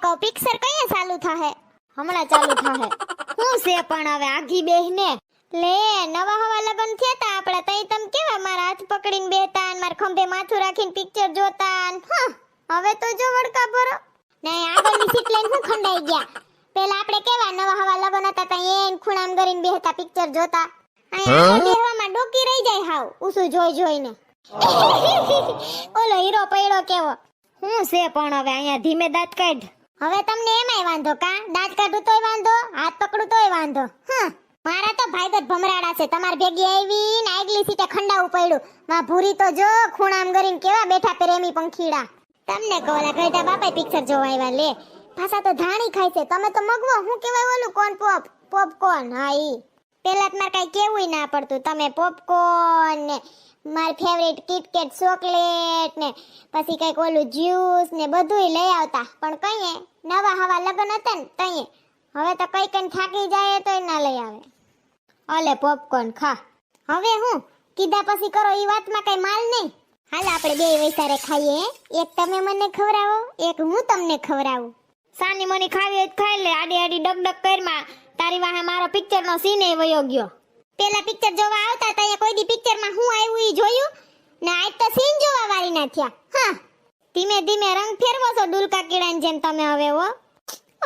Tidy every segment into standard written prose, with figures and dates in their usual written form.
કહું પિક્ચર કઈ ચાલુ થાહે? હમણાં ચાલુ થાહે. હું છે પણ હવે આઘી બેહને લે નવા હવા લગન થયા તા આપણે તઈ તમ કેવા મારા હાથ પકડીને બેતા અને મારા ખંભે માથું રાખીને પિક્ચર જોતા હવે તો જો વડકા ભરો ને આગળની સીટ લઈને હું ખંડાઈ ગયા. પેલા આપણે કેવા નવા હવા લગન હતા તઈ એન ખૂણામ કરીને બેહતા પિક્ચર જોતા. અહીંયા બેહવામાં ડોકી રહી જાય હાવ ઉસુ જોઈ જોઈને. ઓલો હીરો પૈડો કેવો. હું છે પણ હવે અહીંયા ધીમે દાંત કાઢ. હવે તમને એમાંય વાંધો કા દાંત કાઢું તોય વાંધો હાથ પકડું તોય વાંધો. મારા તો ભાઈ જ ભમરાડા છે. તમાર ભેગી આવી ને આગલી સીટે ખંડાવું પડ્યું. માં ભૂરી તો જો ખૂણામ કરીને કેવા બેઠા પ્રેમી પંખીડા. તમને કોલા ગઈડા બાપા પિક્ચર જોવા આવ્યા લે. પાછા તો ધાણી ખાય છે. તમે તો મગવો હું કહેવાય ઓલું કોણ પોપકોર્ન. હા ઈ પેલા જ માર કઈ કેવુંય ના પડતું. તમે પોપકોર્ન ને મારી ફેવરિટ કિટકેટ ચોકલેટ ને પછી કઈક ઓલું જ્યુસ ને બધુંય લઈ આવતા. પણ કઈએ નવા હવા લગન હતા ને તઈએ હવે તો કઈ કઈ થાકી જાય તોય ના લઈ આવે. ઓલે પોપકોર્ન ખા. હવે હું કીધા પછી કરો ઈ વાતમાં કઈ માલ નહીં. હાલ આપણે બે વૈસારે ખાઈએ. એક તમે મને ખવરાવો એક હું તમને ખવરાવું. સાની મની ખાવી હોય તો ખાઈ લે. આડી આડી ડગડગ કરમાં તારી વાહે મારો પિક્ચર નો સીન એ વયો ગયો. પેલા પિક્ચર જોવા આવતા તા કોઈ દી પિક્ચર માં હું આવ્યું ઈ જોયું ને આજ તો સીન જોવા વાળી ના થયા. ધીમે ધીમે રંગ ફેરવો છો ડુલકા કીડાની જેમ તમે હવે હો.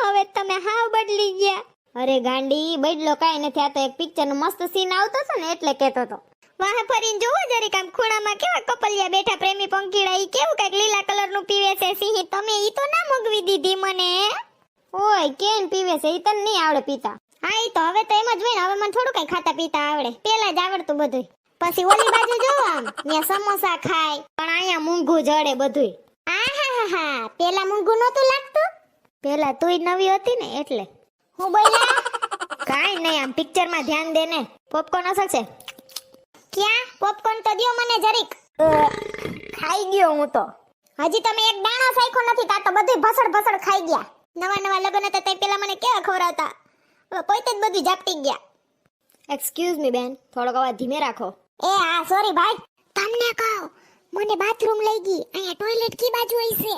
હવે તમે હાવ બદલી ગયા. અરે ગાંડી બદલો કાઈ નથી. આ તો એક પિક્ચર નું મસ્ત સીન આવતો છે ને એટલે કેતો તો. વાહે ફરીને જોવો જરીક આમ ખૂણામાં કેવા કપલિયા બેઠા પ્રેમી પંખીડા. ઈ કેવું કઈક લીલા કલર નું પીવે છે સિંહ. તમે ઈ તો ના મગવી દીધી મને. ઓય કેન પીવે છે ઈ તને નહીં આવડે પીતા. હા ઈ તો હવે તો એમ જ હોય ને. હવે મને થોડું કઈ ખાતા પીતા આવડે. પેલા જ આવડતું બધું. પછી ઓલી બાજુ જોવો આમ ત્યાં સમોસા ખાય પણ અહીંયા મૂંગું જડે બધું. આહાહા પેલા મૂંગું નહોતું લાગતું. પેલા તુંય નવી હતી ને એટલે. હું બોલ્યા કાઈ નહીં. આમ પિક્ચર માં ધ્યાન દે ને. પોપકોર્ન અસલ છે. ક્યાં પોપકોર્ન તો દ્યો મને જરીક. ખાઈ ગયો હું તો. હજી તમે એક દાણો સાઈખો નથી. તા તો બધું ભસડ ભસડ ખાઈ ગયા. નવા નવા લગન હતા તે પેલા મને કેવા ખવરાવતા. હવે પોતે જ બધું ઝાપટી ગયા. એક્સક્યુઝ મી બેન થોડોક અવાજ ધીમે રાખો. એ હા સોરી ભાઈ. તમને કહો મને બાથરૂમ લઈ ગઈ. અહીંયા ટોયલેટ કી બાજુ હશે?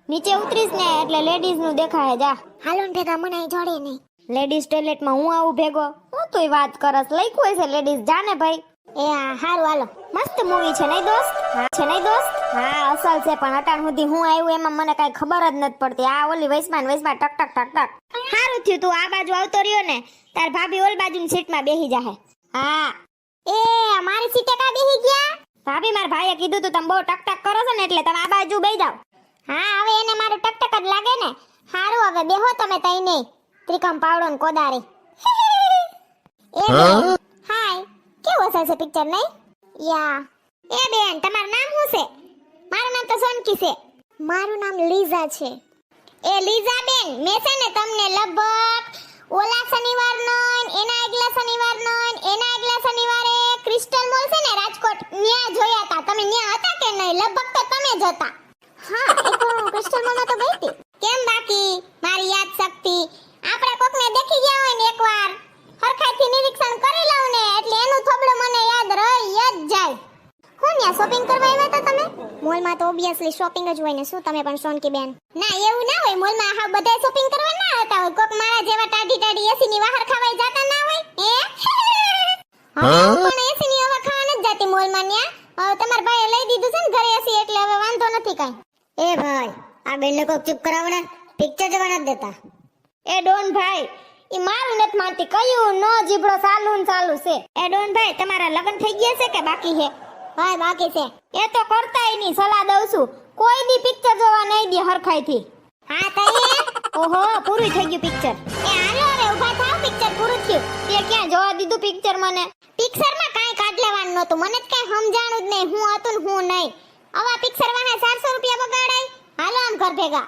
નીચે ઉતરીશ ને એટલે લેડીઝ નું દેખાય જા. હાલો ને ભેગા મને અહીં જોડે નહીં. લેડીઝ ટોયલેટ માં હું આવું ભેગો? હું તોય વાત કરસ. લખ્યું હશે લેડીઝ જાને ભાઈ. એ હા હારું હાલો. મસ્ત મૂવી છે નહીં દોસ્ત? હા છે નહીં દોસ્ત? હા અસલ છે પણ અટાણ સુધી હું આવ્યું એમાં મને કઈ ખબર જ નથી પડતી. આ ઓલી વૈસમાં ટક ટક ટક ટક. હારું થયું તું આ બાજુ આવતો રહ્યો ને. તાર ભાભી ઓલ બાજુની સીટમાં બેહી જાહે. હા એ મારી સીટે કા બેહી ગયા? ભાભી માર ભાઈએ કીધું તું તમે બહુ ટક ટક કરો છો ને એટલે તમે આ બાજુ બેહી જાવ. હા હવે એને મારું ટક ટક જ લાગે ને. હારું હવે બેહો તમે તઈ નહીં. ત્રિકમ પાવડો ને કોદારી. એ હાય કેવું હશે પિક્ચર નહીં? યા એ બેન તમારું નામ શું છે? મારું નામ તો સોનકી છે. મારું નામ લીઝા છે. એ લીઝા બેન મેં છે ને તમને લગભગ ઓલા શનિવારનો એના આગલા શનિવારનો એના આગલા શનિવારે ક્રિસ્ટલ મોલ છે ને રાજકોટ ન્યા જોયા હતા. તમે ન્યા હતા કે નહીં? લગભગ તો તમે જ હતા. હા એક ક્રિસ્ટલ મોલમાં તો ગઈ હતી. કેમ બાકી મારી યાદ શક્તિ આપણે કોકને દેખી ગયા હોય ને એકવાર હરખાઈથી નિરીક્ષણ કરી લઉં ને એટલે એનું થોબડું મને યાદ રહી જ જાય. હું ન્યા શોપિંગ કરવા આવ્યા હતા તમે? મોલમાં તો ઓબિયસલી શોપિંગ જ હોય ને. શું તમે પણ સોનકી બેન? ના એવું ના હોય. મોલમાં હા બધા શોપિંગ કરવા ના આવતા હોય. કોક મારા જેવા ટાઢી ટાઢી એસી ની બહાર ખાવાય જાતા ના હોય. હવે પણ એસી ની હવા ખાવા નથી જાતી મોલમાં ન્યા. હવે તમાર ભાઈએ લઈ દીધું છે ને ઘરે એસી એટલે હવે વાંધો નથી કાઈ. એ ભાઈ આ બેનને કોક ચૂપ કરાવો ને. પિક્ચર જોવા નથી દેતા. એ ડોન ભાઈ ઈ મારું નથી માનતી. કયું નો જીબડો ચાલુ ને ચાલુ છે. એ ડોન ભાઈ તમારા લગ્ન થઈ ગયા છે કે બાકી છે? ભાઈ બાકી છે. એ તો કરતાય નહીં. સલાહ દઉં છું કોઈ દી પિક્ચર જોવા નહીં દે હરખાઈથી. હા તઈએ ઓહો પૂરું થઈ ગયું પિક્ચર. એ હાલો હવે ઊભા થાવ પિક્ચર પૂરું થયું. તે ક્યાં જોવા દીધું પિક્ચર મને? પિક્ચરમાં કાઈ કાઢ લેવાનું નહોતું. મને જ કાઈ સમજાણું જ નહીં હું હતું ને હું નહીં. આવા પિક્ચર વાહે 400 રૂપિયા બગાડાય. હાલો આમ ઘર ભેગા.